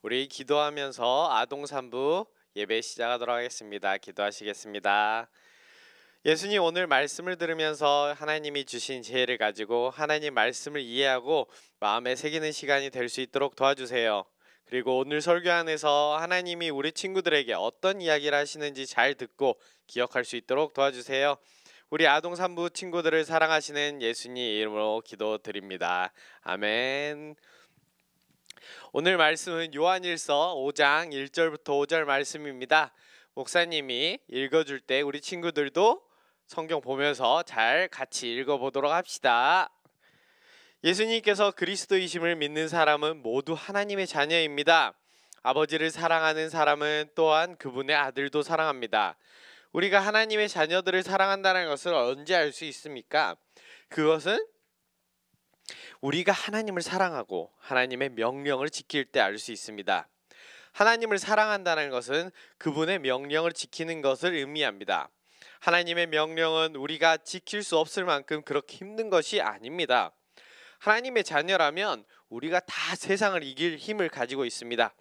우리 기도하면서 아동산부 예배 시작하도록 하겠습니다. 기도하시겠습니다. 예수님, 오늘 말씀을 들으면서 하나님이 주신 지혜를 가지고 하나님 말씀을 이해하고 마음에 새기는 시간이 될 수 있도록 도와주세요. 그리고 오늘 설교 안에서 하나님이 우리 친구들에게 어떤 이야기를 하시는지 잘 듣고 기억할 수 있도록 도와주세요. 우리 아동산부 친구들을 사랑하시는 예수님 이름으로 기도드립니다. 아멘. 오늘 말씀은 요한일서 5장 1절부터 5절 말씀입니다. 목사님이 읽어줄 때 우리 친구들도 성경 보면서 잘 같이 읽어보도록 합시다. 예수님께서 그리스도이심을 믿는 사람은 모두 하나님의 자녀입니다. 아버지를 사랑하는 사람은 또한 그분의 아들도 사랑합니다. 우리가 하나님의 자녀들을 사랑한다는 것을 언제 알 수 있습니까? 그것은 우리가 하나님을 사랑하고 하나님의 명령을 지킬 때 알 수 있습니다. 하나님을 사랑한다는 것은 그분의 명령을 지키는 것을 의미합니다. 하나님의 명령은 우리가 지킬 수 없을 만큼 그렇게 힘든 것이 아닙니다. 하나님의 자녀라면 우리가 다 세상을 이길 힘을 가지고 있습니다.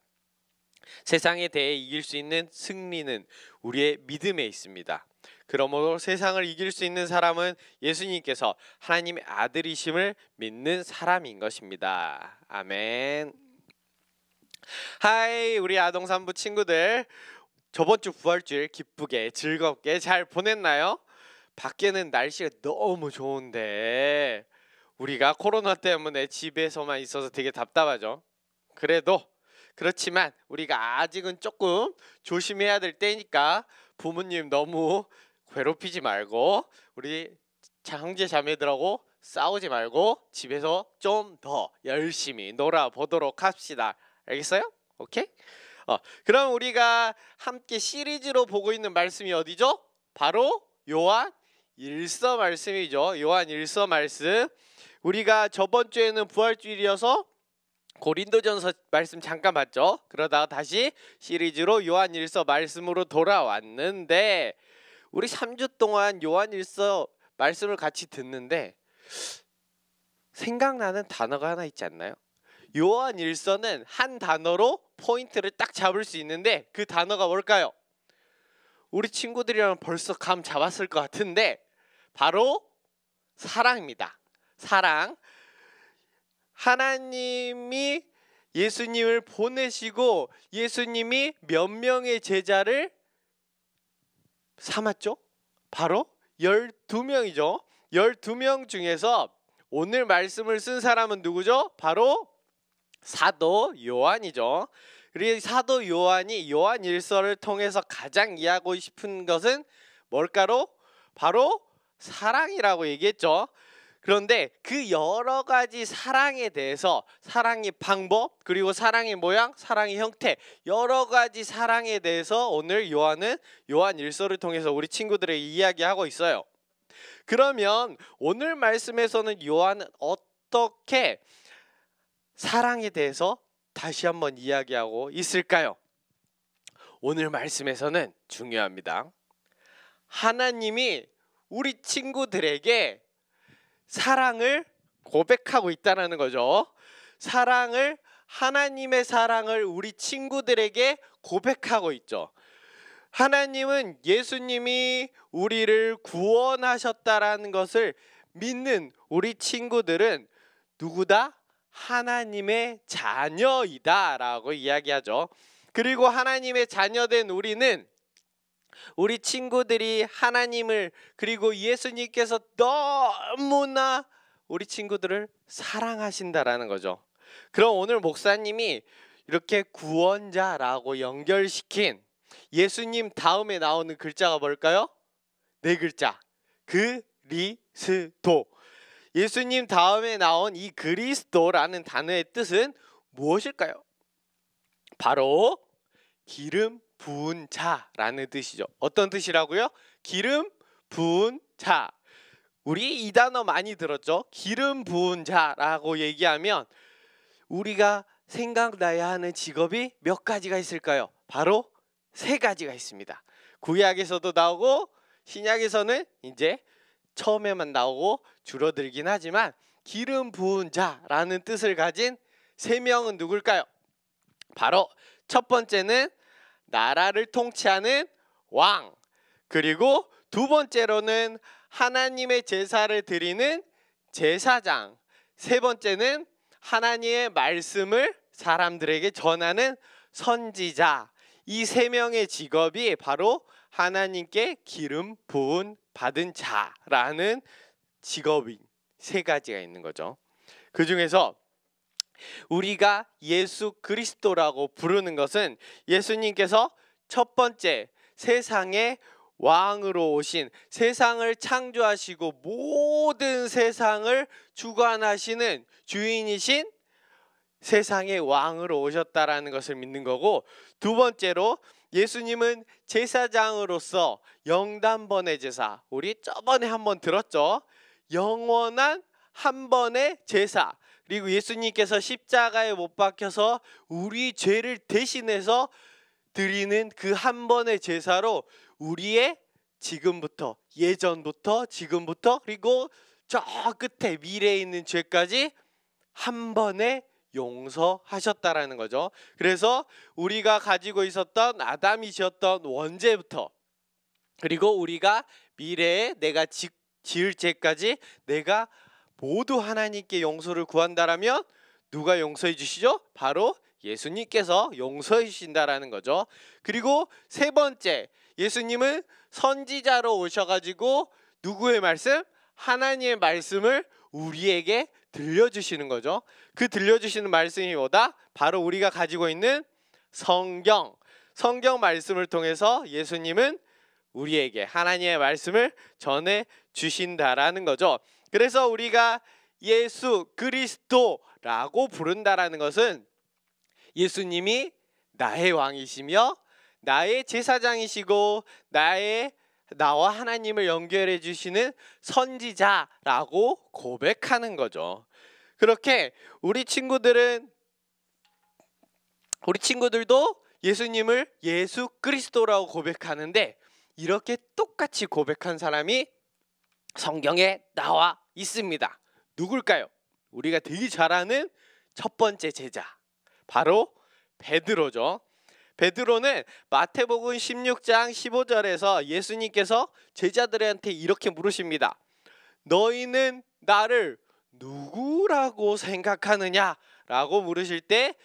세상에 대해 이길 수 있는 승리는 우리의 믿음에 있습니다. 그러므로 세상을 이길 수 있는 사람은 예수님께서 하나님의 아들이심을 믿는 사람인 것입니다. 아멘. 하이, 우리 아동산부 친구들, 저번 주 부활주일 기쁘게 즐겁게 잘 보냈나요? 밖에는 날씨가 너무 좋은데 우리가 코로나 때문에 집에서만 있어서 되게 답답하죠. 그렇지만 우리가 아직은 조금 조심해야 될 때니까 부모님 너무 괴롭히지 말고 우리 형제 자매들하고 싸우지 말고 집에서 좀 더 열심히 놀아보도록 합시다. 알겠어요? 오케이? 그럼 우리가 함께 시리즈로 보고 있는 말씀이 어디죠? 바로 요한 1서 말씀이죠. 요한 1서 말씀. 우리가 저번 주에는 부활주일이어서 고린도전서 말씀 잠깐 봤죠. 그러다가 다시 시리즈로 요한 1서 말씀으로 돌아왔는데 우리 3주 동안 요한 1서 말씀을 같이 듣는데 생각나는 단어가 하나 있지 않나요? 요한 1서는 한 단어로 포인트를 딱 잡을 수 있는데 그 단어가 뭘까요? 우리 친구들이랑 벌써 감 잡았을 것 같은데 바로 사랑입니다. 사랑. 하나님이 예수님을 보내시고 예수님이 몇 명의 제자를 삼았죠? 바로 12명이죠. 12명 중에서 오늘 말씀을 쓴 사람은 누구죠? 바로 사도 요한이죠. 그리고 사도 요한이 요한 1서를 통해서 가장 이해하고 싶은 것은 뭘까로? 바로 사랑이라고 얘기했죠. 그런데 그 여러 가지 사랑에 대해서 사랑의 방법 그리고 사랑의 모양, 사랑의 형태 여러 가지 사랑에 대해서 오늘 요한은 요한 1서를 통해서 우리 친구들에게 이야기하고 있어요. 그러면 오늘 말씀에서는 요한은 어떻게 사랑에 대해서 다시 한번 이야기하고 있을까요? 오늘 말씀에서는 중요합니다. 하나님이 우리 친구들에게 사랑을 고백하고 있다는 거죠. 하나님의 사랑을 우리 친구들에게 고백하고 있죠. 하나님은 예수님이 우리를 구원하셨다라는 것을 믿는 우리 친구들은 누구다? 하나님의 자녀이다라고 이야기하죠. 그리고 하나님의 자녀된 우리는 우리 친구들이 하나님을 그리고 예수님께서 너무나 우리 친구들을 사랑하신다라는 거죠. 그럼 오늘 목사님이 이렇게 구원자라고 연결시킨 예수님 다음에 나오는 글자가 뭘까요? 네 글자. 그리스도. 예수님 다음에 나온 이 그리스도라는 단어의 뜻은 무엇일까요? 바로 기름 부은 자라는 뜻이죠. 어떤 뜻이라고요? 기름 부은 자. 우리 이 단어 많이 들었죠? 기름 부은 자라고 얘기하면 우리가 생각나야 하는 직업이 몇 가지가 있을까요? 바로 세 가지가 있습니다. 구약에서도 나오고 신약에서는 이제 처음에만 나오고 줄어들긴 하지만 기름 부은 자라는 뜻을 가진 세 명은 누굴까요? 바로 첫 번째는 나라를 통치하는 왕, 그리고 두 번째로는 하나님의 제사를 드리는 제사장, 세 번째는 하나님의 말씀을 사람들에게 전하는 선지자. 이 세 명의 직업이 바로 하나님께 기름 부은 받은 자라는 직업이 세 가지가 있는 거죠. 그 중에서 우리가 예수 그리스도라고 부르는 것은 예수님께서 첫 번째 세상의 왕으로 오신, 세상을 창조하시고 모든 세상을 주관하시는 주인이신 세상의 왕으로 오셨다라는 것을 믿는 거고, 두 번째로 예수님은 제사장으로서 영단번의 제사, 우리 저번에 한번 들었죠. 영원한 한 번의 제사, 그리고 예수님께서 십자가에 못 박혀서 우리 죄를 대신해서 드리는 그 한 번의 제사로 우리의 지금부터, 예전부터, 지금부터, 그리고 저 끝에 미래에 있는 죄까지 한 번에 용서하셨다라는 거죠. 그래서 우리가 가지고 있었던 아담이 지었던 원죄부터, 그리고 우리가 미래에 내가 지을 죄까지 내가 모두 하나님께 용서를 구한다라면 누가 용서해 주시죠? 바로 예수님께서 용서해 주신다라는 거죠. 그리고 세 번째, 예수님은 선지자로 오셔가지고 누구의 말씀? 하나님의 말씀을 우리에게 들려주시는 거죠. 그 들려주시는 말씀이 뭐다? 바로 우리가 가지고 있는 성경 말씀을 통해서 예수님은 우리에게 하나님의 말씀을 전해 주신다라는 거죠. 그래서 우리가 예수 그리스도라고 부른다라는 것은 예수님이 나의 왕이시며 나의 제사장이시고 나와 하나님을 연결해 주시는 선지자라고 고백하는 거죠. 그렇게 우리 친구들도 예수님을 예수 그리스도라고 고백하는데, 이렇게 똑같이 고백한 사람이 성경에 나와 있습니다. 누굴까요? 우리가 되게 잘 아는 첫 번째 제자, 바로 베드로죠. 베드로는 마태복음 16장 15절에서 예수님께서 제자들한테 이렇게 물으십니다. 너희는 나를 누구라고 생각하느냐? 라고 물으실 때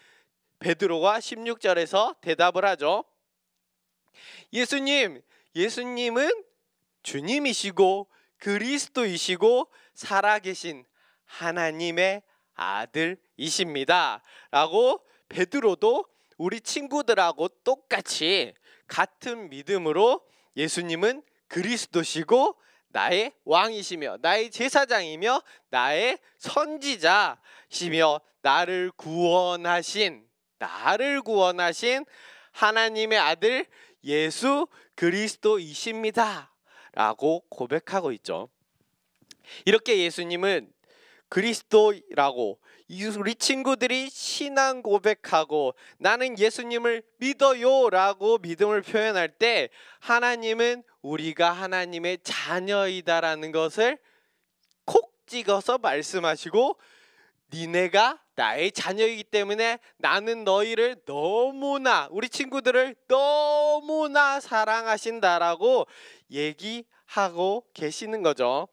베드로가 16절에서 대답을 하죠. 예수님은 주님이시고 그리스도이시고 살아계신 하나님의 아들이십니다. 라고 베드로도 우리 친구들하고 똑같이 같은 믿음으로 예수님은 그리스도시고 나의 왕이시며 나의 제사장이며 나의 선지자시며 나를 구원하신 하나님의 아들 예수 그리스도이십니다 라고 고백하고 있죠. 이렇게 예수님은 그리스도라고 우리 친구들이 신앙 고백하고 나는 예수님을 믿어요 라고 믿음을 표현할 때, 하나님은 우리가 하나님의 자녀이다라는 것을 콕 찍어서 말씀하시고, 니네가 나의 자녀이기 때문에 나는 너희를 너무나, 우리 친구들을 너무나 사랑하신다라고 얘기하고 계시는 거죠.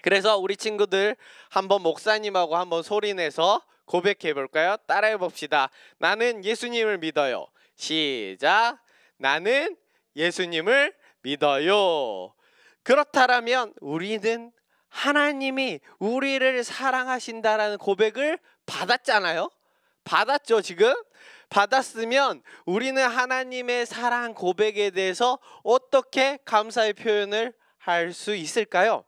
그래서 우리 친구들 한번 목사님하고 한번 소리내서 고백해 볼까요? 따라해 봅시다. 나는 예수님을 믿어요. 시작. 나는 예수님을 믿어요. 그렇다면 우리는 하나님이 우리를 사랑하신다라는 고백을 받았잖아요. 받았죠, 지금? 받았으면 우리는 하나님의 사랑 고백에 대해서 어떻게 감사의 표현을 할 수 있을까요?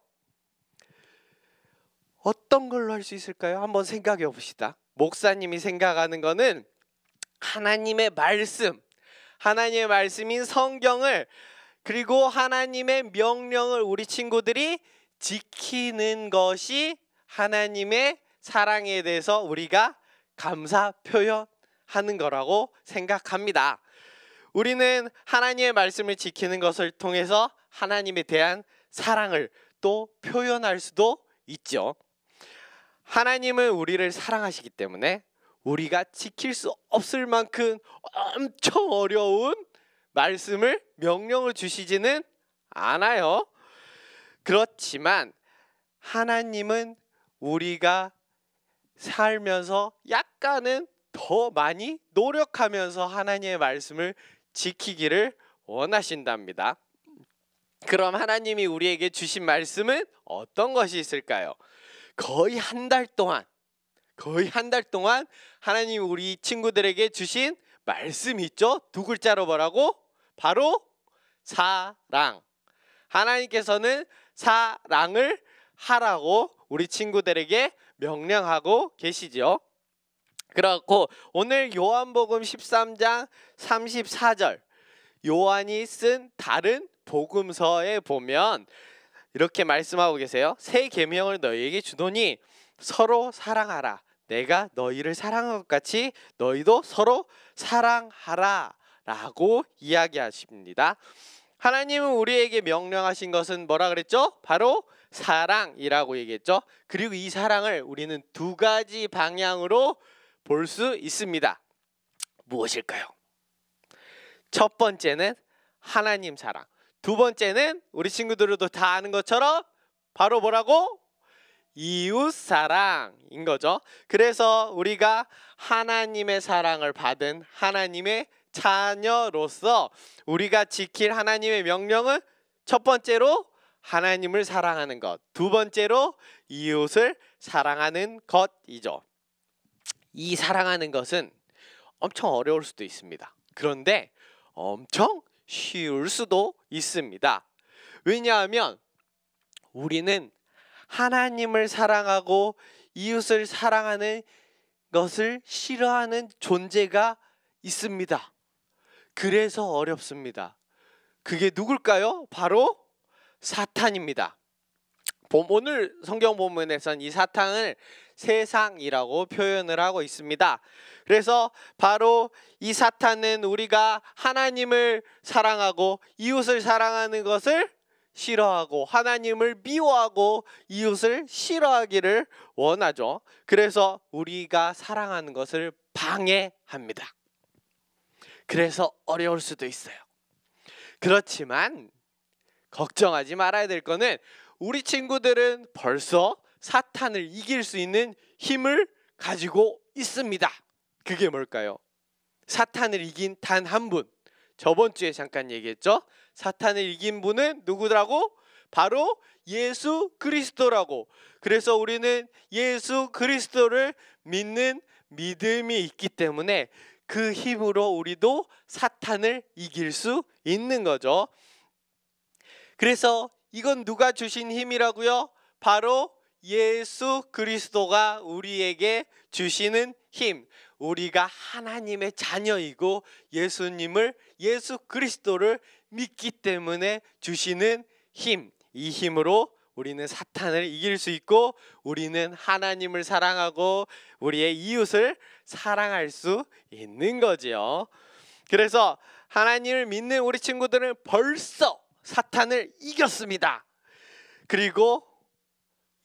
어떤 걸로 할 수 있을까요? 한번 생각해 봅시다. 목사님이 생각하는 거는 하나님의 말씀인 성경을, 그리고 하나님의 명령을 우리 친구들이 지키는 것이 하나님의 사랑에 대해서 우리가 감사 표현하는 거라고 생각합니다. 우리는 하나님의 말씀을 지키는 것을 통해서 하나님에 대한 사랑을 또 표현할 수도 있죠. 하나님은 우리를 사랑하시기 때문에 우리가 지킬 수 없을 만큼 엄청 어려운 말씀을 명령을 주시지는 않아요. 그렇지만 하나님은 우리가 살면서 약간은 더 많이 노력하면서 하나님의 말씀을 지키기를 원하신답니다. 그럼 하나님이 우리에게 주신 말씀은 어떤 것이 있을까요? 거의 한 달 동안 하나님이 우리 친구들에게 주신 말씀이 있죠. 두 글자로 뭐라고? 바로 사랑. 하나님께서는 사랑을 하라고 우리 친구들에게 명령하고 계시죠. 그렇고 오늘 요한복음 13장 34절 요한이 쓴 다른 복음서에 보면 이렇게 말씀하고 계세요. 새 계명을 너희에게 주노니 서로 사랑하라. 내가 너희를 사랑한 것 같이 너희도 서로 사랑하라 라고 이야기하십니다. 하나님은 우리에게 명령하신 것은 뭐라 그랬죠? 바로 사랑이라고 얘기했죠. 그리고 이 사랑을 우리는 두 가지 방향으로 볼 수 있습니다. 무엇일까요? 첫 번째는 하나님 사랑, 두 번째는 우리 친구들도 다 아는 것처럼 바로 뭐라고? 이웃 사랑인 거죠. 그래서 우리가 하나님의 사랑을 받은 하나님의 자녀로서 우리가 지킬 하나님의 명령은 첫 번째로 하나님을 사랑하는 것, 두 번째로 이웃을 사랑하는 것이죠. 이 사랑하는 것은 엄청 어려울 수도 있습니다. 그런데 엄청 쉬울 수도 있습니다. 왜냐하면 우리는 하나님을 사랑하고 이웃을 사랑하는 것을 싫어하는 존재가 있습니다. 그래서 어렵습니다. 그게 누굴까요? 바로 사탄입니다. 오늘 성경 본문에서는 이 사탄을 세상이라고 표현을 하고 있습니다. 그래서 바로 이 사탄은 우리가 하나님을 사랑하고 이웃을 사랑하는 것을 싫어하고 하나님을 미워하고 이웃을 싫어하기를 원하죠. 그래서 우리가 사랑하는 것을 방해합니다. 그래서 어려울 수도 있어요. 그렇지만 걱정하지 말아야 될 거는 우리 친구들은 벌써 사탄을 이길 수 있는 힘을 가지고 있습니다. 그게 뭘까요? 사탄을 이긴 단 한 분. 저번 주에 잠깐 얘기했죠. 사탄을 이긴 분은 누구라고? 바로 예수 그리스도라고. 그래서 우리는 예수 그리스도를 믿는 믿음이 있기 때문에 그 힘으로 우리도 사탄을 이길 수 있는 거죠. 그래서 이건 누가 주신 힘이라고요? 바로 예수 그리스도가 우리에게 주시는 힘. 우리가 하나님의 자녀이고 예수 그리스도를 믿기 때문에 주시는 힘. 이 힘으로 우리는 사탄을 이길 수 있고 우리는 하나님을 사랑하고 우리의 이웃을 사랑할 수 있는 거지요. 그래서 하나님을 믿는 우리 친구들은 벌써 사탄을 이겼습니다. 그리고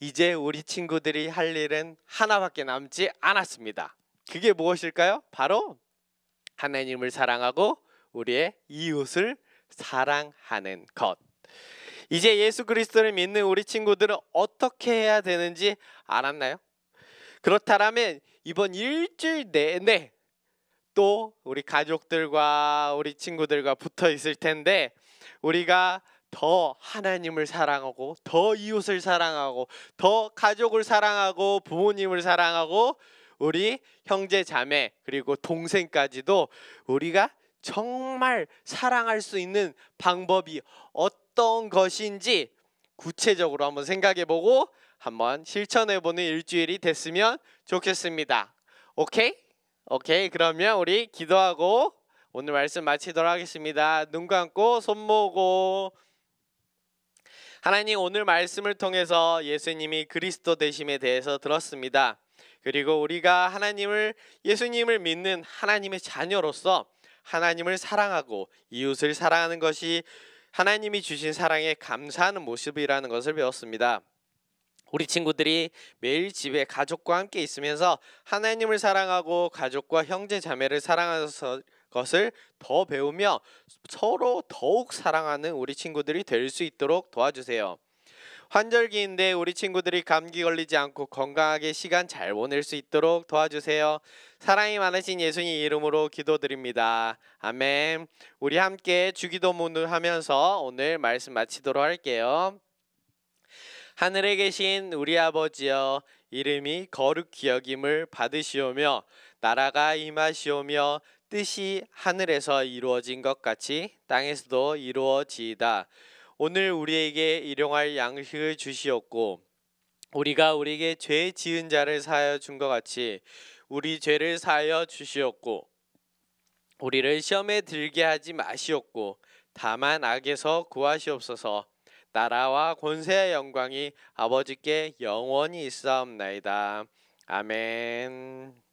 이제 우리 친구들이 할 일은 하나밖에 남지 않았습니다. 그게 무엇일까요? 바로 하나님을 사랑하고 우리의 이웃을 사랑하는 것. 이제 예수 그리스도를 믿는 우리 친구들은 어떻게 해야 되는지 알았나요? 그렇다면 이번 일주일 내내 또 우리 가족들과 우리 친구들과 붙어 있을 텐데 우리가 더 하나님을 사랑하고 더 이웃을 사랑하고 더 가족을 사랑하고 부모님을 사랑하고 우리 형제 자매 그리고 동생까지도 우리가 정말 사랑할 수 있는 방법이 어떤 것인지 구체적으로 한번 생각해보고 한번 실천해보는 일주일이 됐으면 좋겠습니다. 오케이? 오케이, 그러면 우리 기도하고 오늘 말씀 마치도록 하겠습니다. 눈 감고 손 모으고. 하나님, 오늘 말씀을 통해서 예수님이 그리스도 되심에 대해서 들었습니다. 그리고 우리가 예수님을 믿는 하나님의 자녀로서 하나님을 사랑하고 이웃을 사랑하는 것이 하나님이 주신 사랑에 감사하는 모습이라는 것을 배웠습니다. 우리 친구들이 매일 집에 가족과 함께 있으면서 하나님을 사랑하고 가족과 형제 자매를 사랑하는 것을 더 배우며 서로 더욱 사랑하는 우리 친구들이 될 수 있도록 도와주세요. 환절기인데 우리 친구들이 감기 걸리지 않고 건강하게 시간 잘 보낼 수 있도록 도와주세요. 사랑이 많으신 예수님 이름으로 기도드립니다. 아멘. 우리 함께 주기도문을 하면서 오늘 말씀 마치도록 할게요. 하늘에 계신 우리 아버지여, 이름이 거룩히 여김을 받으시오며 나라가 임하시오며 뜻이 하늘에서 이루어진 것 같이 땅에서도 이루어지이다. 오늘 우리에게 일용할 양식을 주시옵고 우리가 우리에게 죄 지은 자를 사하여 준 것 같이 우리 죄를 사하여 주시옵고 우리를 시험에 들게 하지 마시옵고 다만 악에서 구하시옵소서. 나라와 권세의 영광이 아버지께 영원히 있사옵나이다. 아멘.